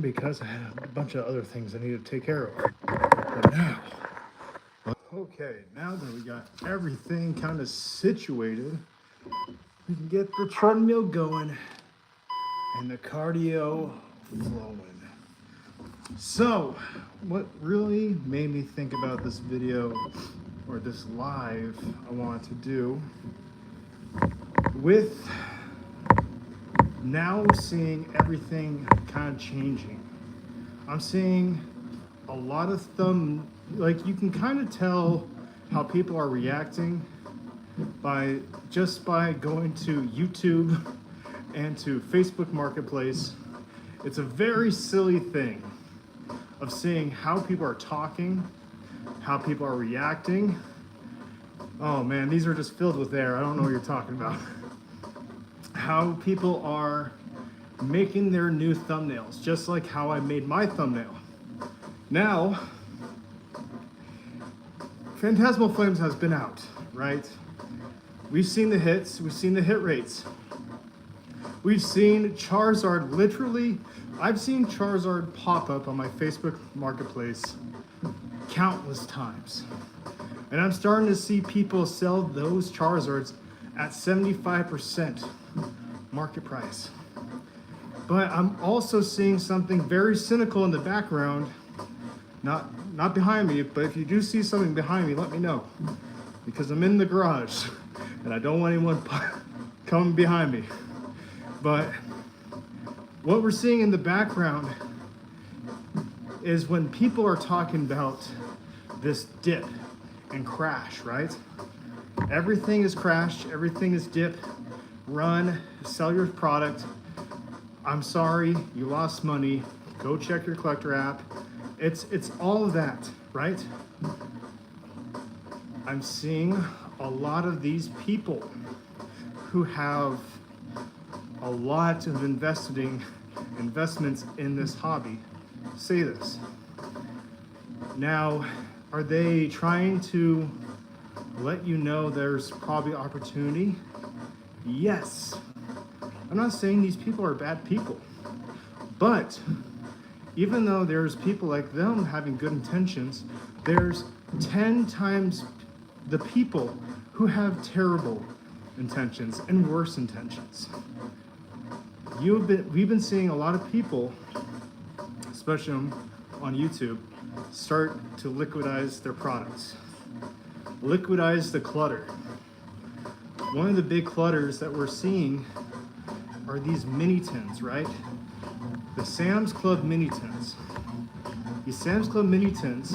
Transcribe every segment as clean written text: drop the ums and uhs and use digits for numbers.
because I had a bunch of other things I needed to take care of. But now, okay, now that we got everything kind of situated, we can get the treadmill going and the cardio flowing. So, what really made me think about this video or this live I wanted to do with now seeing everything kind of changing. I'm seeing a lot of like you can kind of tell how people are reacting by going to YouTube and to Facebook Marketplace. It's a very silly thing of seeing how people are talking, how people are reacting. Oh man, these are just filled with air. I don't know what you're talking about. How people are making their new thumbnails, just like how I made my thumbnail. Now, Phantasmal Flames has been out, right? We've seen the hits, we've seen the hit rates. We've seen Charizard literally, I've seen Charizard pop up on my Facebook Marketplace countless times. And I'm starting to see people sell those Charizards at 75% market price. But I'm also seeing something very cynical in the background, not behind me, but if you do see something behind me, let me know. Because I'm in the garage and I don't want anyone coming behind me. But what we're seeing in the background is when people are talking about this dip and crash, right? Everything is crashed, everything is dip, run, sell your product. I'm sorry, you lost money, go check your collector app. It's all of that, right? I'm seeing a lot of these people who have a lot of investments in this hobby say this. Now, are they trying to let you know there's probably opportunity? Yes. I'm not saying these people are bad people, but even though there's people like them having good intentions, there's 10 times the people who have terrible intentions and worse intentions. We've been seeing a lot of people, especially on YouTube, start to liquidize their products. Liquidize the clutter. One of the big clutters that we're seeing are these mini tins, right? The Sam's Club mini tins. These Sam's Club mini tins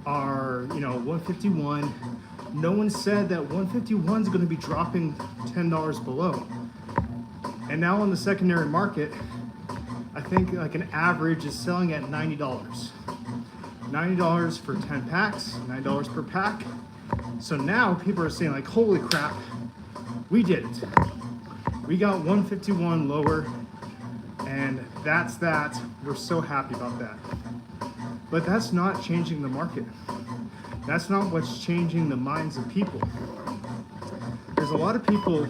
are, 151. No one said that 151 is going to be dropping $10 below. And now on the secondary market, I think like an average is selling at $90. $90 for 10 packs, $9 per pack. So now people are saying like, holy crap, we did it. We got 151 lower, and that's that. We're so happy about that. But that's not changing the market. That's not what's changing the minds of people. There's a lot of people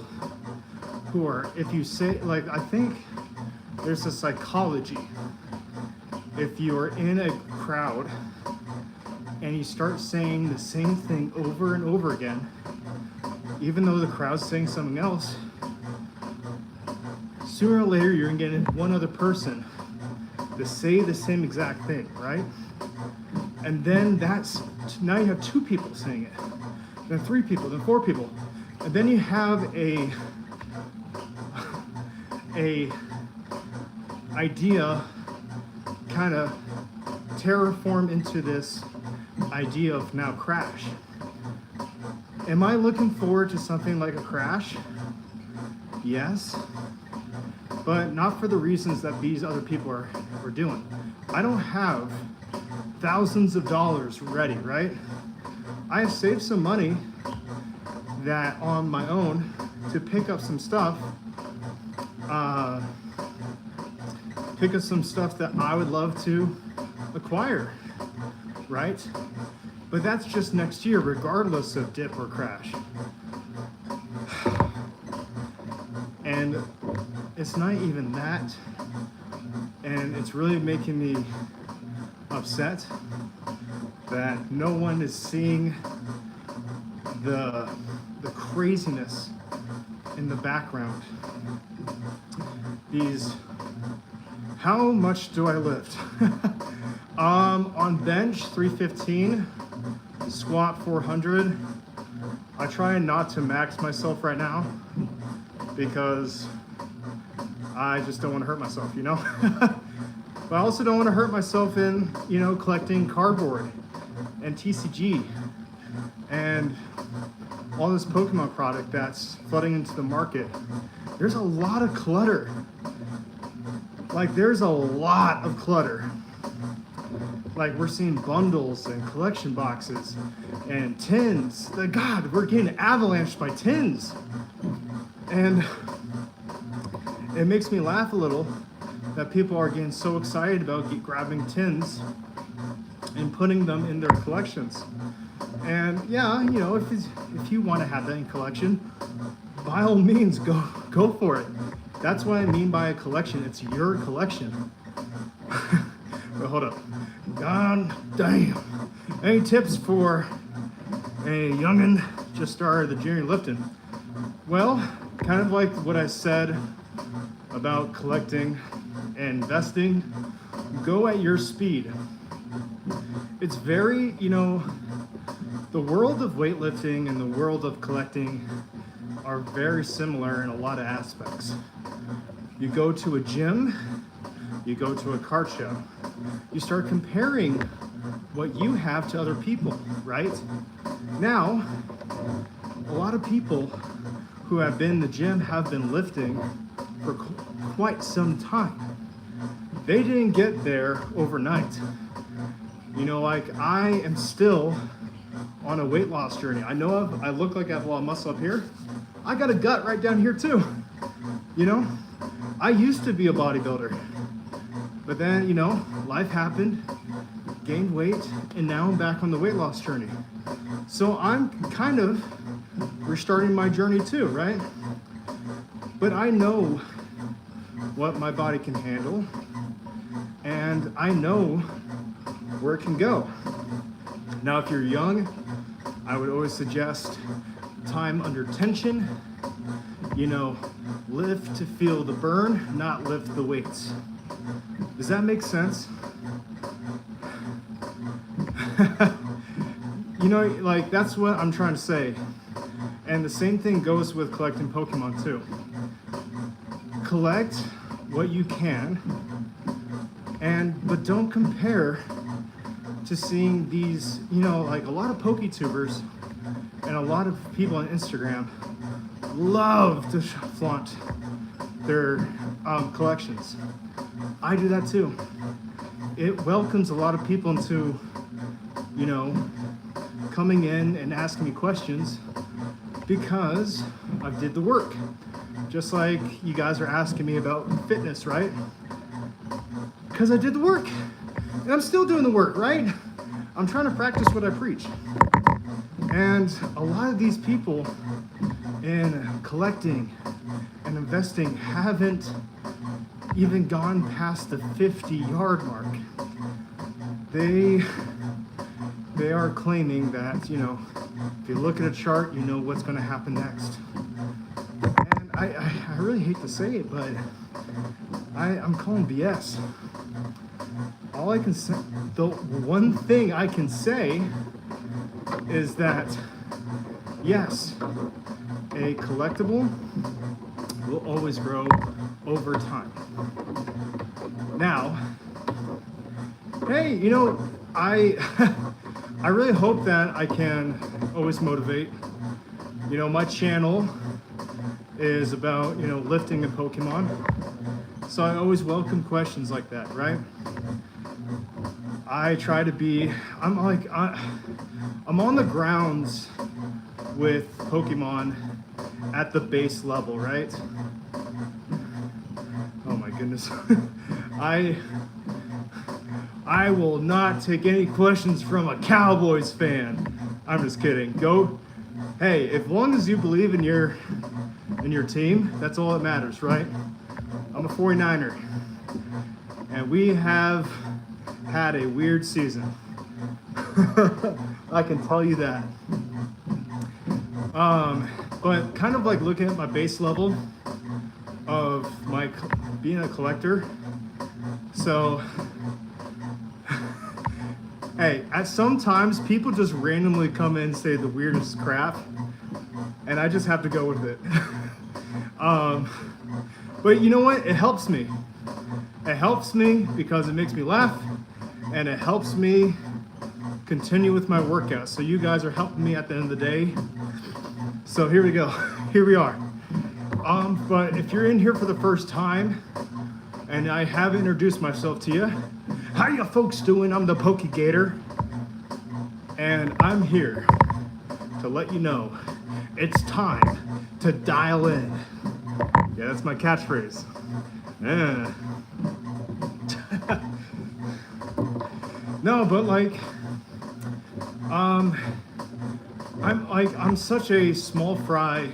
who are, if you say, like, I think there's a psychology. If you're in a crowd and you start saying the same thing over and over again, even though the crowd's saying something else, sooner or later you're gonna get one other person to say the same exact thing, right? And then now you have two people saying it, then three people, then four people, and then you have a idea kind of terraform into this idea of now crash. Am I looking forward to something like a crash? Yes, but not for the reasons that these other people are doing. I don't have thousands of dollars ready, right? I have saved some money that on my own to pick up some stuff that I would love to acquire, right? But that's just next year, regardless of dip or crash. And it's not even that. And it's really making me upset that no one is seeing the craziness in the background. How much do I lift? On bench 315, squat 400. I try not to max myself right now because I just don't want to hurt myself, you know? But I also don't want to hurt myself in, you know, collecting cardboard and TCG and all this Pokemon product that's flooding into the market. There's a lot of clutter. Like, there's a lot of clutter. Like, we're seeing bundles and collection boxes and tins. God, we're getting avalanched by tins. And it makes me laugh a little that people are getting so excited about grabbing tins and putting them in their collections. And yeah, you know, if you want to have that in collection, by all means, go for it. That's what I mean by a collection. It's your collection. But hold up. God damn. Any tips for a youngin' just started the journey lifting? Well, kind of like what I said about collecting and investing, go at your speed. It's very, you know, the world of weightlifting and the world of collecting are very similar in a lot of aspects. You go to a gym, you go to a card show, you start comparing what you have to other people, right? Now, a lot of people who have been in the gym have been lifting for quite some time. They didn't get there overnight. You know, like, I am still on a weight loss journey. I know I look like I have a lot of muscle up here. I got a gut right down here too. You know, I used to be a bodybuilder, but then, you know, life happened, gained weight, and now I'm back on the weight loss journey. So I'm kind of restarting my journey too, right? But I know what my body can handle, and I know where it can go. Now, if you're young, I would always suggest time under tension. You know, lift to feel the burn, not lift the weights. Does that make sense? You know, like, that's what I'm trying to say. And the same thing goes with collecting Pokemon too. Collect what you can, but don't compare to seeing these, you know, like a lot of PokeTubers and a lot of people on Instagram love to flaunt their collections. I do that too. It welcomes a lot of people into, you know, coming in and asking me questions because I did the work. Just like you guys are asking me about fitness, right? Because I did the work. And I'm still doing the work, right? I'm trying to practice what I preach. And a lot of these people in collecting and investing haven't even gone past the 50-yard mark. They are claiming that, you know, if you look at a chart, you know what's going to happen next. And I really hate to say it, but I'm calling BS. All I can say, the one thing I can say is that, yes, a collectible will always grow over time. Now, hey, you know, I really hope that I can always motivate. You know, my channel is about, you know, lifting and Pokemon. So I always welcome questions like that, right? I try to be, I'm on the grounds with Pokemon at the base level, right? Oh my goodness. I will not take any questions from a Cowboys fan. I'm just kidding. Hey, as long as you believe in your team, that's all that matters, right? I'm a 49er. and we have had a weird season. I can tell you that. But kind of like looking at my base level of my being a collector. So, hey, at sometimes people just randomly come in and say the weirdest crap, and I just have to go with it. But you know what? It helps me. It helps me because it makes me laugh, and it helps me continue with my workout. So you guys are helping me at the end of the day. So here we go. Here we are. But if you're in here for the first time and I haven't introduced myself to you, how you folks doing? I'm the PokeGator, and I'm here to let you know it's time to dial in. Yeah, that's my catchphrase. Yeah. No, but like, I'm such a small fry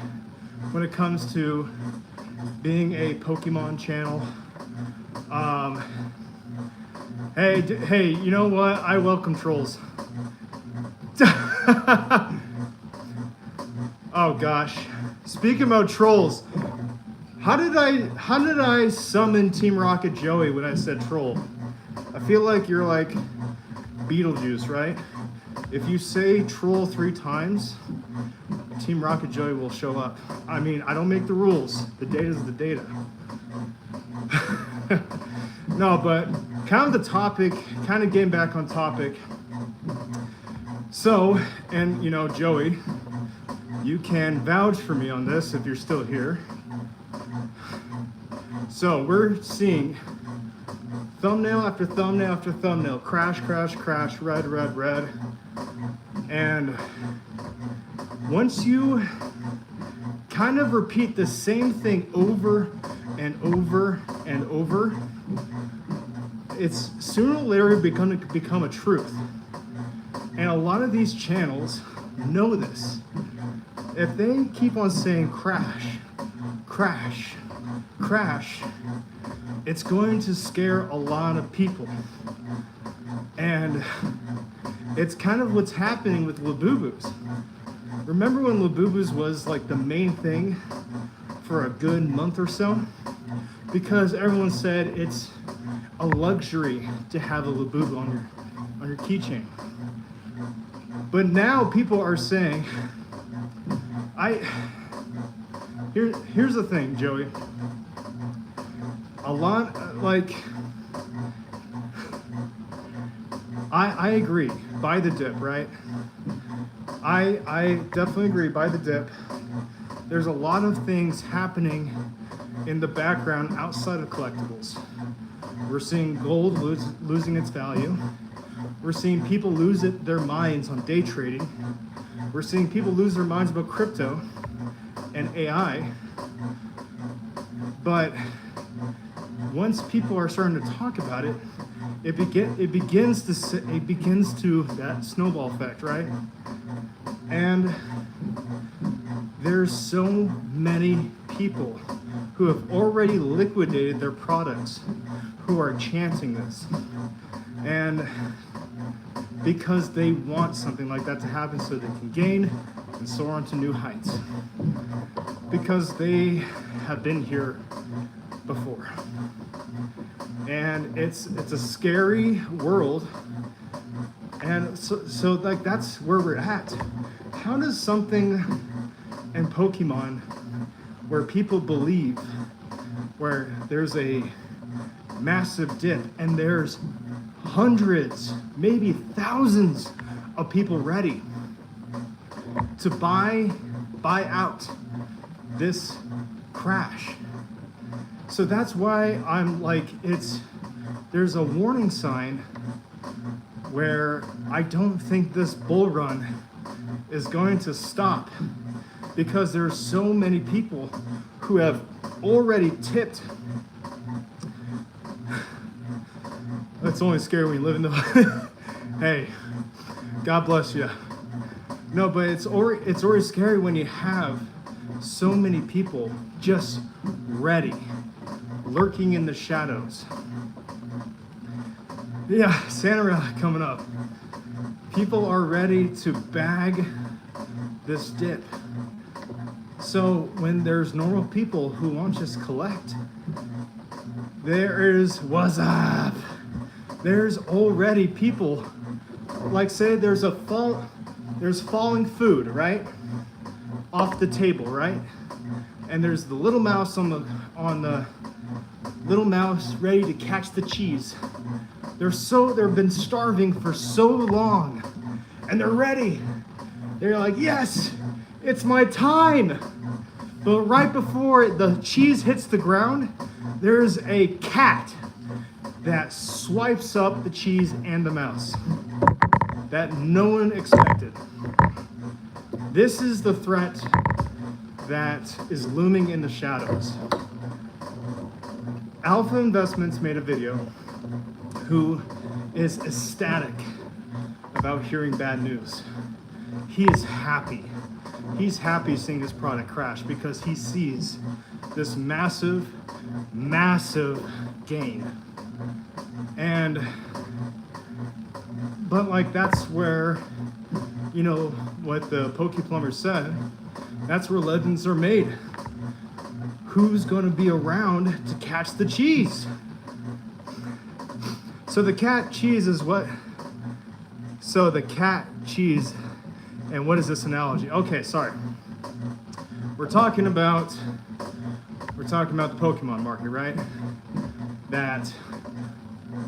when it comes to being a Pokemon channel. Hey, you know what? I welcome trolls. Oh gosh. Speaking about trolls, how did I summon Team Rocket Joey when I said troll? I feel like you're like Beetlejuice, right? If you say troll 3 times, Team Rocket Joey will show up. I mean, I don't make the rules. The data is the data. No, but kind of the topic, kind of getting back on topic. So, and you know, Joey, you can vouch for me on this if you're still here. So we're seeing thumbnail after thumbnail after thumbnail, crash, crash, crash, red, red, red. And once you kind of repeat the same thing over and over and over, it's sooner or later become a truth. And a lot of these channels know this. If they keep on saying crash, crash, crash, it's going to scare a lot of people. And it's kind of what's happening with Labubu's. Remember when Labubu's was like the main thing for a good month or so? Because everyone said it's a luxury to have a Labubu on your keychain. But now people are saying, here's the thing, Joey. A lot, like, I agree, buy the dip, right? I definitely agree, buy the dip. There's a lot of things happening in the background outside of collectibles. We're seeing gold losing its value. We're seeing people lose their minds on day trading. We're seeing people lose their minds about crypto and AI. But once people are starting to talk about it, it begins to that snowball effect, right? And there's so many people who have already liquidated their products who are chanting this. And because they want something like that to happen so they can gain and soar onto new heights. Because they have been here before. And it's a scary world. And so like that's where we're at. How does something in Pokemon where people believe, where there's a massive dip and there's hundreds, maybe thousands of people ready to buy out this crash. So that's why I'm like, there's a warning sign where I don't think this bull run is going to stop, because there's so many people who have already tipped. It's only scary when you live in the hey, God bless you. No, but it's already scary when you have so many people just ready, lurking in the shadows. Yeah, Santa coming up. People are ready to bag this dip. So when there's normal people who won't just collect, what's up? There's already people, like say there's falling food, right? Off the table, right? And there's the little mouse on the little mouse ready to catch the cheese. They've been starving for so long, and they're ready. They're like, yes, it's my time. But right before the cheese hits the ground, there's a cat that swipes up the cheese and the mouse that no one expected. This is the threat that is looming in the shadows. Alpha Investments made a video who is ecstatic about hearing bad news. He is happy. He's happy seeing his product crash because he sees this massive, massive gain. But like that's where, you know, what the Pokey Plumber said, that's where legends are made. Who's going to be around to catch the cheese? So the cat cheese is what? So the cat cheese, and what is this analogy? Okay, sorry. We're talking about the Pokemon market, right? That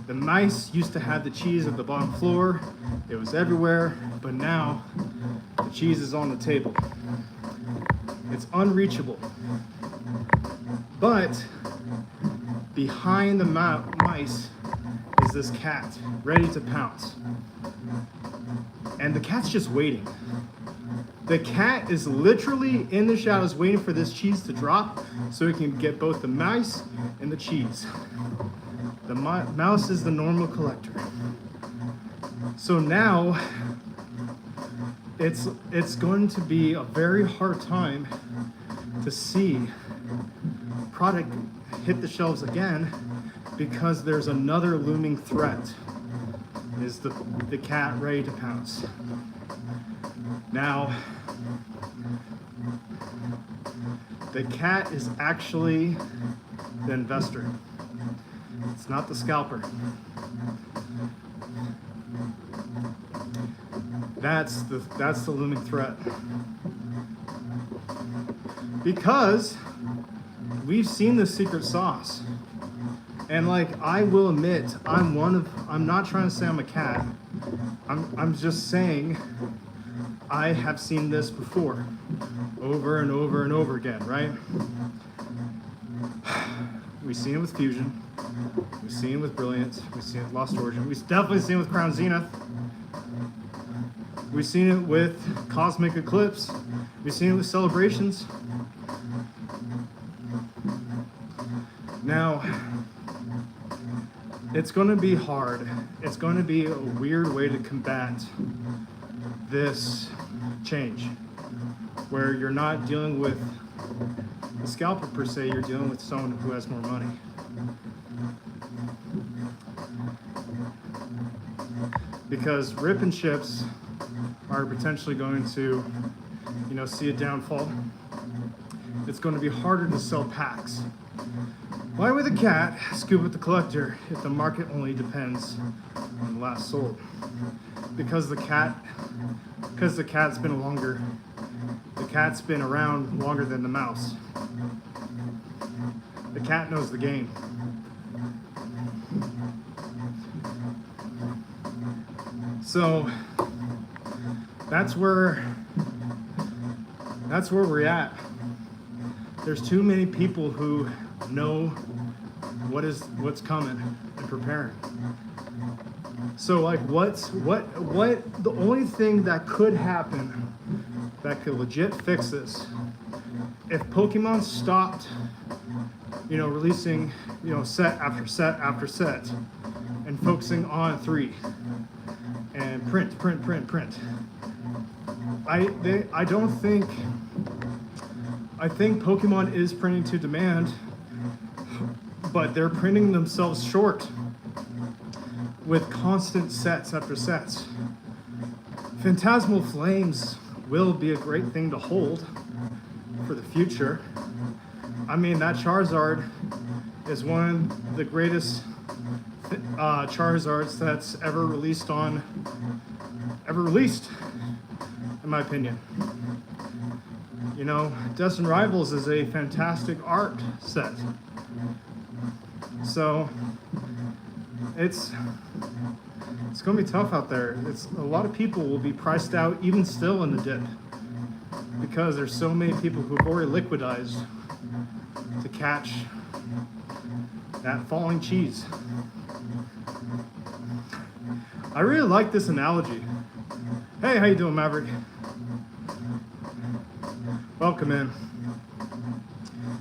the mice used to have the cheese at the bottom floor. It was everywhere, but now the cheese is on the table. It's unreachable. But behind the mice is this cat ready to pounce. And the cat's just waiting. The cat is literally in the shadows waiting for this cheese to drop so he can get both the mice and the cheese. The mouse is the normal collector. So now it's going to be a very hard time to see product hit the shelves again because there's another looming threat. Is the cat ready to pounce? Now, the cat is actually the investor. It's not the scalper. That's the looming threat. Because we've seen the secret sauce. And like I will admit, I'm not trying to say I'm a cat. I'm just saying I have seen this before. Over and over and over again, right? We've seen it with Fusion. We've seen it with Brilliance. We've seen it with Lost Origin. We've definitely seen it with Crown Zenith. We've seen it with Cosmic Eclipse. We've seen it with Celebrations. Now, it's going to be hard. It's going to be a weird way to combat this change, where you're not dealing with the scalper per se, you're dealing with someone who has more money. Because rip and ships are potentially going to, see a downfall. It's going to be harder to sell packs. Why would the cat scoop with the collector if the market only depends on the last sold? Because the cat's been around longer than the mouse. The cat knows the game. So that's where we're at. There's too many people who know what's coming and preparing. So like what the only thing that could happen that could legit fix this, if Pokemon stopped releasing set after set after set and focusing on 3 and print. I think Pokemon is printing to demand, but they're printing themselves short. with constant sets after sets. Phantasmal Flames will be a great thing to hold for the future. I mean, that Charizard is one of the greatest Charizards that's ever released, in my opinion. You know, Destined Rivals is a fantastic art set. So it's gonna be tough out there. A lot of people will be priced out even still in the dip because there's so many people who've already liquidized to catch that falling cheese. I really like this analogy. Hey, how you doing, Maverick? Welcome in.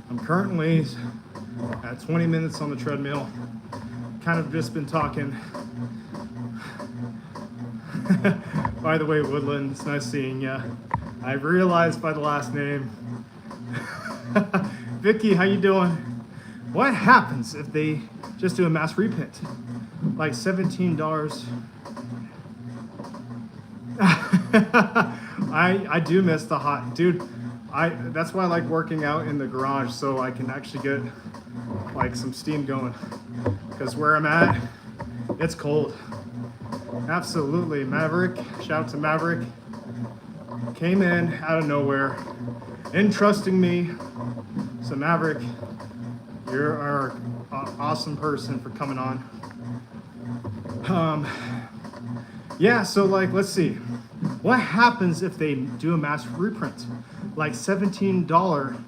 I'm currently at 20 minutes on the treadmill. Kind of just been talking. By the way, Woodland, it's nice seeing ya. I realized by the last name. Vicky, how you doing? What happens if they just do a mass reprint? Like $17. I do miss the hot, dude. That's why I like working out in the garage, so I can actually get like some steam going. Because where I'm at, it's cold. Absolutely, Maverick. Shout out to Maverick. Came in out of nowhere, entrusting me. So Maverick, you're our awesome person for coming on. Yeah, so like, let's see. What happens if they do a mass reprint? Like $17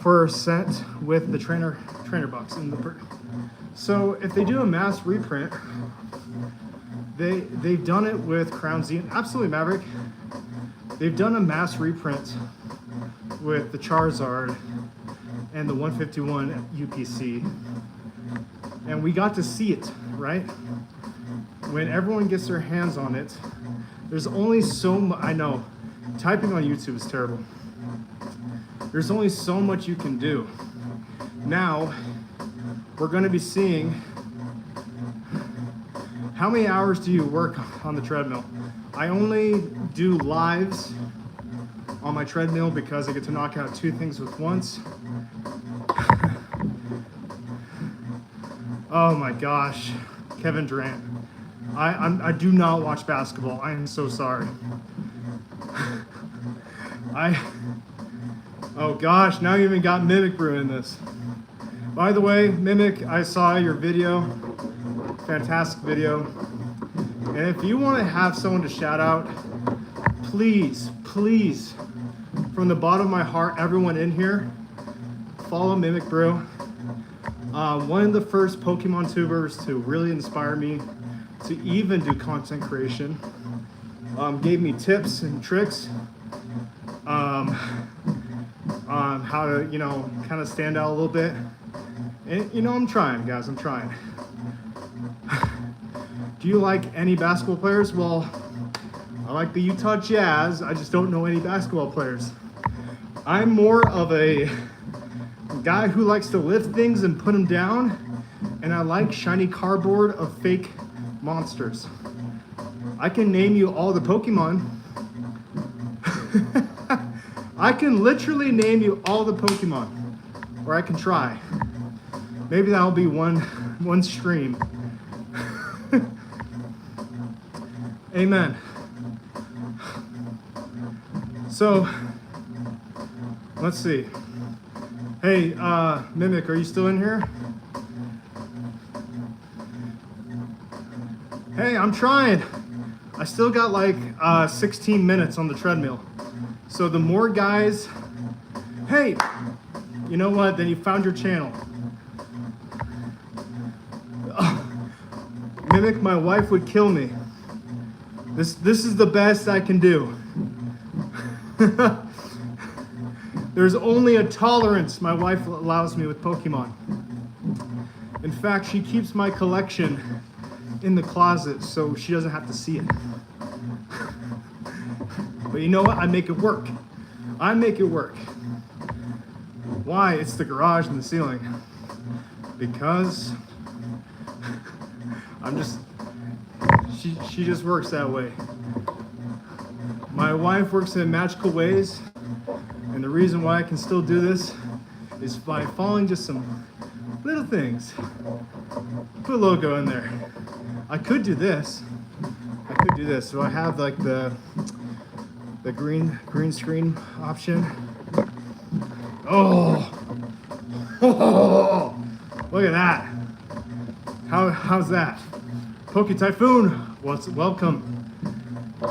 for a set with the trainer box in the So if they do a mass reprint, they've done it with Crown Z. Absolutely, Maverick. They've done a mass reprint with the Charizard and the 151 UPC. And we got to see it, right? When everyone gets their hands on it, there's only so much. I know, typing on YouTube is terrible. There's only so much you can do. Now, we're going to be seeing how many hours do you work on the treadmill. I only do lives on my treadmill because I get to knock out two things with once. Oh my gosh, Kevin Durant. I do not watch basketball. I am so sorry. Oh gosh, now you even got Mimic Brew in this. By the way, Mimic, I saw your video. Fantastic video. And if you want to have someone to shout out, please, please, from the bottom of my heart, everyone in here, follow Mimic Brew. One of the first Pokemon tubers to really inspire me to even do content creation. Gave me tips and tricks on how to, you know, kind of stand out a little bit. And, you know, I'm trying, guys, I'm trying. Do you like any basketball players? Well, I like the Utah Jazz. I just don't know any basketball players. I'm more of a guy who likes to lift things and put them down, and I like shiny cardboard of fake monsters. I can name you all the Pokemon. I can literally name you all the Pokemon, or I can try. Maybe that'll be one stream. Amen. So, let's see. Hey, Mimic, are you still in here? Hey, I'm trying. I still got like 16 minutes on the treadmill. So the more guys, hey, you know what? Then you found your channel. Mimic, my wife would kill me. This is the best I can do. There's only a tolerance my wife allows me with Pokemon. In fact, she keeps my collection in the closet so she doesn't have to see it. But you know what? I make it work. I make it work. Why? It's the garage and the ceiling. Because She just works that way. My wife works in magical ways, and the reason why I can still do this is by following just some little things. Put a logo in there. I could do this. So I have like the green screen option. Oh, look at that. How's that? Poke Typhoon, welcome.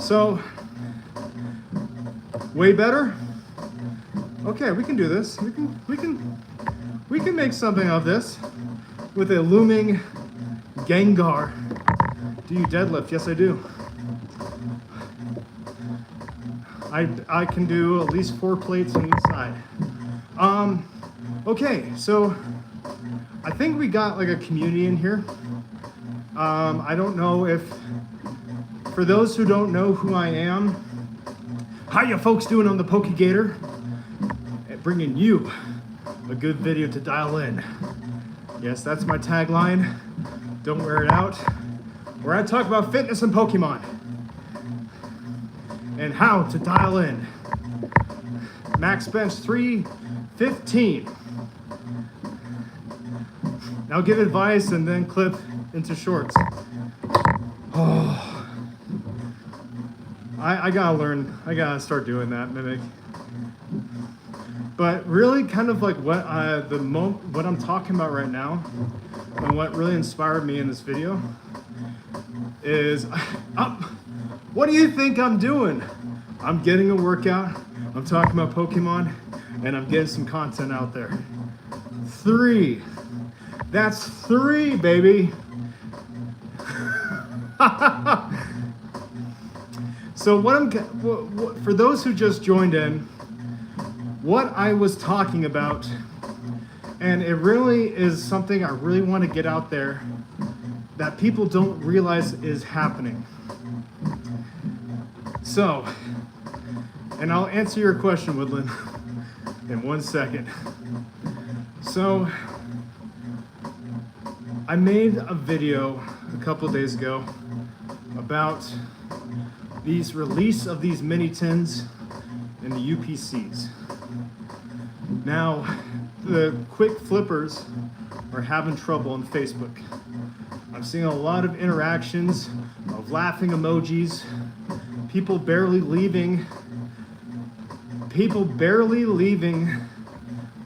So, way better? Okay, we can do this. We can make something of this with a looming Gengar. Do you deadlift? Yes, I do. I can do at least 4 plates on each side. Okay, so I think we got like a community in here. I don't know if, for those who don't know who I am, how you folks doing on the PokeGator? Bringing you a good video to dial in. Yes, that's my tagline. Don't wear it out. Where I talk about fitness and Pokemon and how to dial in. Max bench 315. Now give advice and then clip into shorts. Oh, I gotta learn. I gotta start doing that, Mimic. But really, kind of like what I'm talking about right now, and what really inspired me in this video is, what do you think I'm doing? I'm getting a workout. I'm talking about Pokemon, and I'm getting some content out there. 3. That's 3, baby. So for those who just joined in, what I was talking about, and it really is something I really want to get out there that people don't realize is happening. So, and I'll answer your question, Woodland, in 1 second. So, I made a video a couple days ago about these release of these mini tins in the UPCs. Now, the quick flippers are having trouble on Facebook. I'm seeing a lot of interactions of laughing emojis, people barely leaving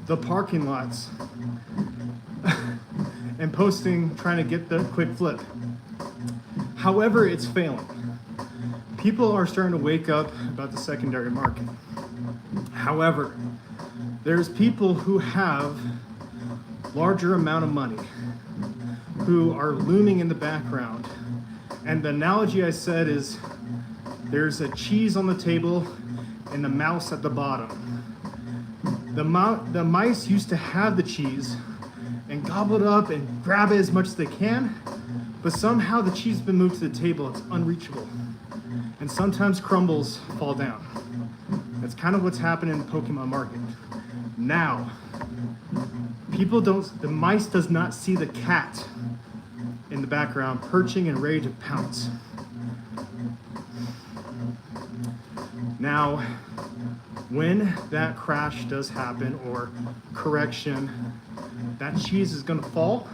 the parking lots and posting, trying to get the quick flip. However, it's failing. People are starting to wake up about the secondary market. However, there's people who have larger amount of money who are looming in the background. And the analogy I said is there's a cheese on the table and the mouse at the bottom. The mice used to have the cheese and gobble it up and grab it as much as they can, but somehow the cheese has been moved to the table. It's unreachable. And sometimes crumbles fall down. That's kind of what's happening in the Pokemon market. Now, the mice does not see the cat in the background perching and ready to pounce. Now, when that crash does happen, or correction, that cheese is gonna fall,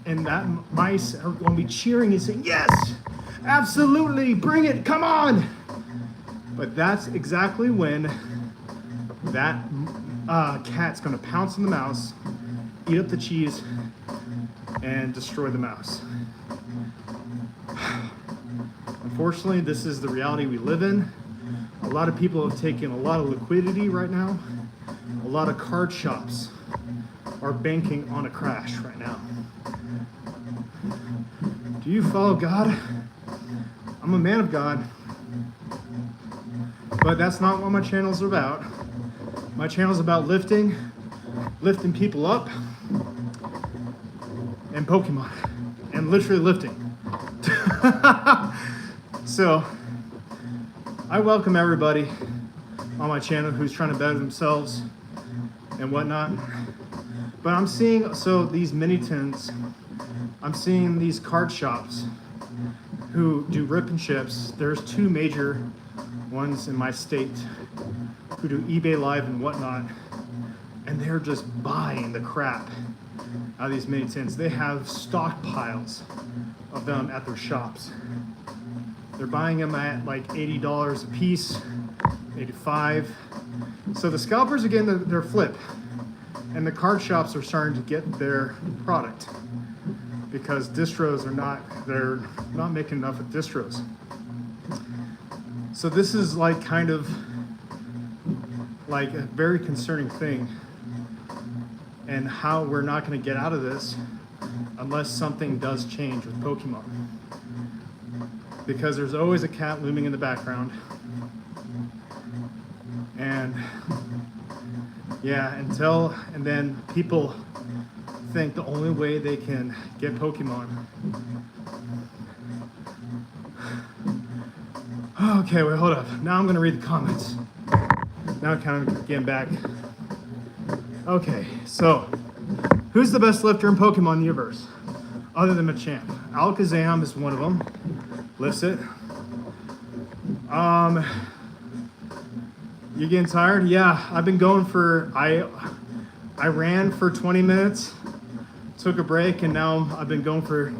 and that mice are gonna be cheering and saying, yes, absolutely, bring it, come on. But that's exactly when that cat's gonna pounce on the mouse, eat up the cheese, and destroy the mouse. Unfortunately, this is the reality we live in. A lot of people have taken a lot of liquidity right now. A lot of card shops are banking on a crash right now. Do you follow God? I'm a man of God. But that's not what my channel's about. My channel's about lifting people up, and Pokemon, and literally lifting. So, I welcome everybody on my channel who's trying to better themselves and whatnot. But I'm seeing, so these mini tins, I'm seeing these card shops who do rip and ships. There's two major ones in my state who do eBay Live and whatnot, and they're just buying the crap out of these mini tins. They have stockpiles of them at their shops. They're buying them at like $80 a piece, $85. So the scalpers are getting their flip, and the card shops are starting to get their product because distros they're not making enough of distros. So this is like kind of like a very concerning thing, and how we're not going to get out of this unless something does change with Pokemon. Because there's always a cat looming in the background. And yeah, and then people think the only way they can get Pokemon. Okay, wait, hold up. Now I'm gonna read the comments. Now I'm kind of getting back. Okay, so who's the best lifter in Pokemon universe other than Machamp? Alakazam is one of them. Lifts it. You getting tired? Yeah, I've been going for, I ran for 20 minutes, took a break, and now I've been going for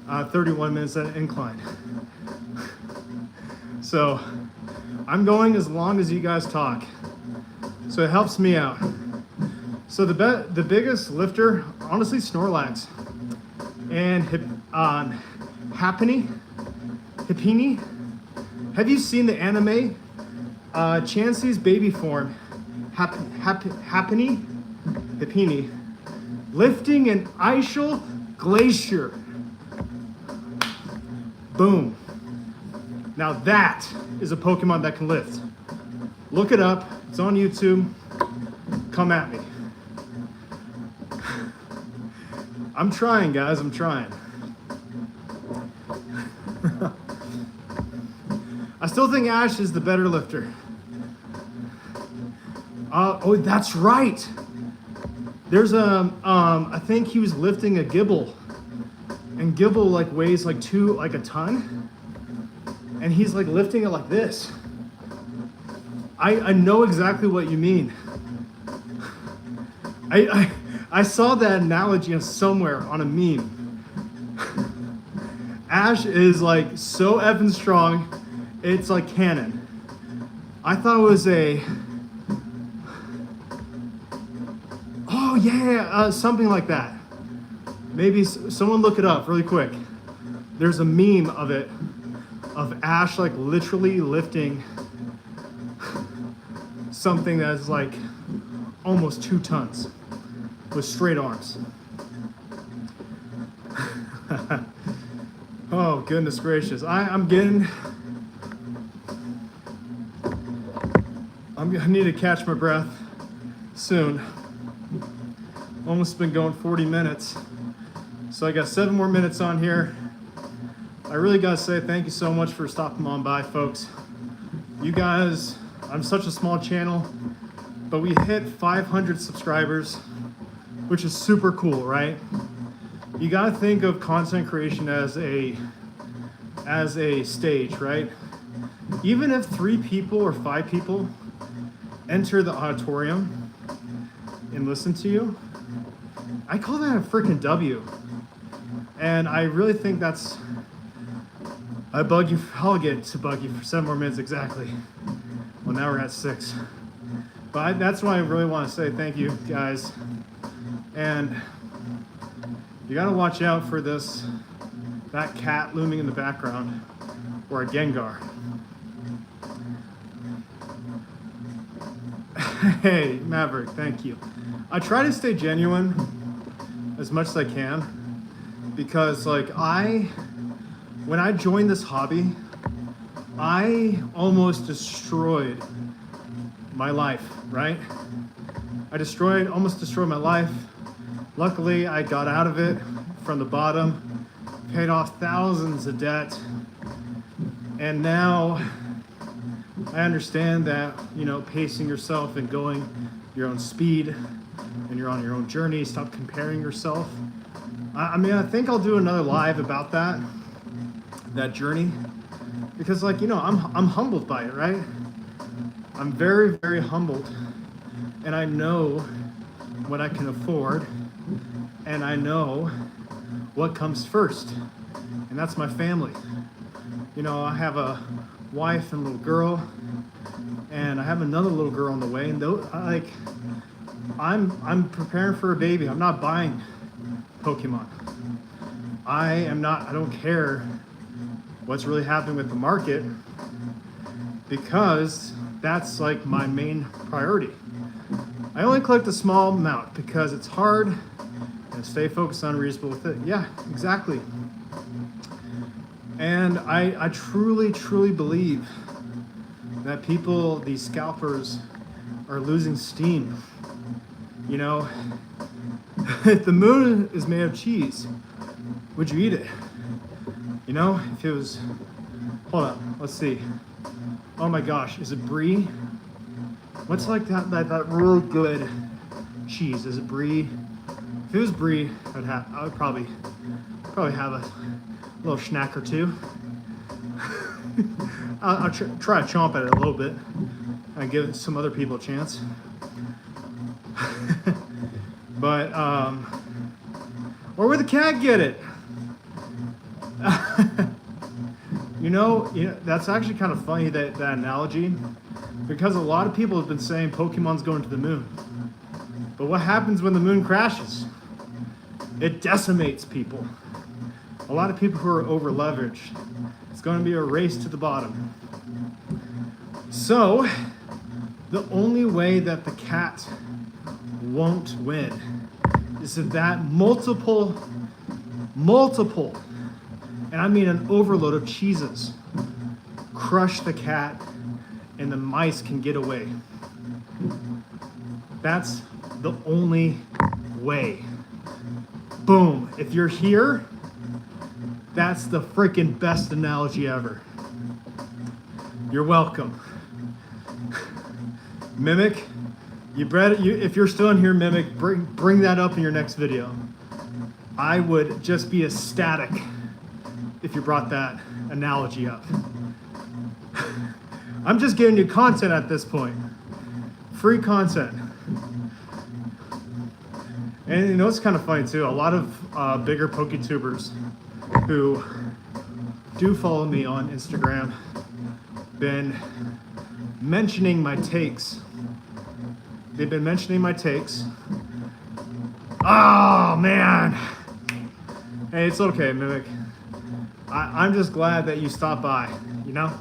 31 minutes at an incline. So I'm going as long as you guys talk. So it helps me out. So the biggest lifter, honestly, Snorlax and Happiny. Have you seen the anime? Chansey's baby form, Happiny, lifting an Icial Glacier. Boom. Now that is a Pokemon that can lift. Look it up. It's on YouTube. Come at me. I'm trying, guys. I'm trying. I still think Ash is the better lifter. Oh, that's right. There's I think he was lifting a Gibble, and Gibble like weighs like a ton, and he's like lifting it like this. I know exactly what you mean. I saw that analogy somewhere on a meme. Ash is like so effing strong, it's like canon. I thought it was something like that. Maybe someone look it up really quick. There's a meme of it, of Ash like literally lifting something that's like almost 2 tons with straight arms. Oh, goodness gracious. I need to catch my breath soon. Almost been going 40 minutes. So I got 7 more minutes on here. I really gotta say thank you so much for stopping on by, folks. You guys, I'm such a small channel, but we hit 500 subscribers, which is super cool, right? You gotta think of content creation as a stage, right? Even if 3 people or 5 people enter the auditorium and listen to you, I call that a freaking W. And I really think that's, I'll get to bug you for 7 more minutes exactly. Well, now we're at 6. But that's why I really want to say thank you, guys. And you gotta watch out for that cat looming in the background, or a Gengar. Hey, Maverick, thank you. I try to stay genuine as much as I can, because like when I joined this hobby, I almost destroyed my life, right? Almost destroyed my life. Luckily, I got out of it from the bottom, paid off thousands of debt, and now I understand that, pacing yourself and going your own speed, and you're on your own journey. Stop comparing yourself. I mean, I think I'll do another live about that journey, because like, you know, I'm humbled by it, right? I'm very, very humbled, and I know what I can afford, and I know what comes first, and that's my family. You know, I have a wife and little girl, and I have another little girl on the way, and like, I'm preparing for a baby. I'm not buying Pokemon. I don't care what's really happening with the market, because that's like my main priority. I only collect a small amount because it's hard, and stay focused on reasonable with it. Yeah, exactly. And I truly, truly believe that people, these scalpers, are losing steam. You know, if the moon is made of cheese, would you eat it? You know, if it was, hold on, let's see. Oh my gosh, is it brie? What's like that real good cheese? Is it brie? If it was brie, I would probably have a little snack or two. I'll try to chomp at it a little bit and give some other people a chance. But or would the cat get it? You know, that's actually kind of funny, that analogy, because a lot of people have been saying Pokemon's going to the moon. But what happens when the moon crashes? It decimates people. A lot of people who are over leveraged. It's going to be a race to the bottom. So, the only way that the cat won't win is if that multiple, and I mean an overload of cheeses, crush the cat and the mice can get away. That's the only way. Boom. If you're here, that's the freaking best analogy ever. You're welcome. Mimic, if you're still in here, Mimic, bring that up in your next video. I would just be ecstatic if you brought that analogy up. I'm just giving you content at this point. Free content. And you know, it's kind of funny too. A lot of bigger PokeTubers who do follow me on Instagram been mentioning my takes. They've been mentioning my takes. Oh man. Hey, it's okay, Mimic. I'm just glad that you stopped by, you know?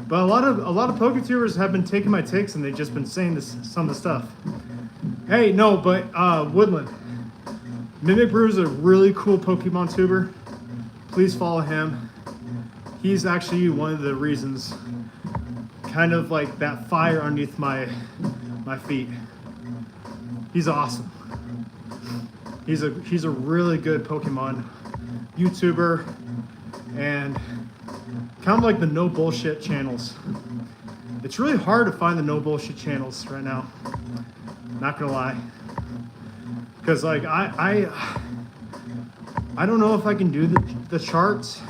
But a lot of PokeTubers have been taking my takes and they've just been saying some of the stuff. Hey, no, but Woodland. Mimic Brew is a really cool Pokemon tuber. Please follow him. He's actually one of the reasons, kind of like that fire underneath my feet. He's awesome. He's a really good Pokemon YouTuber, and kind of like the no bullshit channels. It's really hard to find the no bullshit channels right now. Not gonna lie, because like I don't know if I can do the charts.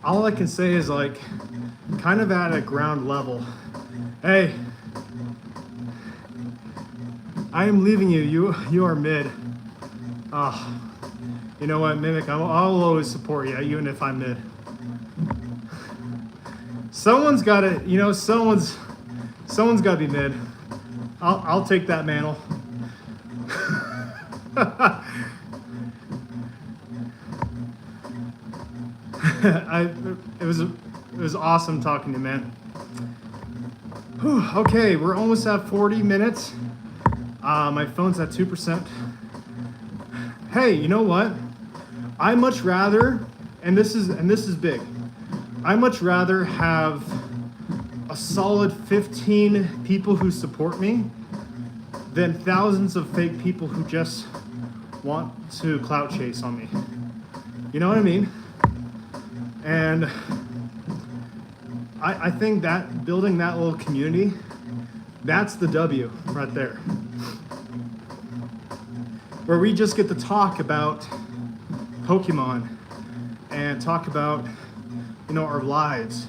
All I can say is like, kind of at a ground level. Hey, I am leaving you. You are mid. You know what, Mimic? I'll always support you, even if I'm mid. Someone's got to, you know, someone's got to be mid. I'll take that mantle. It was awesome talking to you, man. Whew, okay, we're almost at 40 minutes. My phone's at 2%. Hey, you know what? I much rather, and this is big. I much rather have a solid 15 people who support me than thousands of fake people who just want to clout chase on me. You know what I mean? And I think that building that little community, that's the W right there. where we just get to talk about Pokemon and talk about, you know, our lives.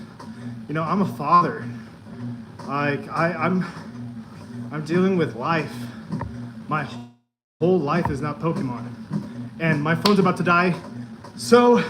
You know, I'm a father. Like I'm dealing with life. My whole life is not Pokemon, and my phone's about to die. So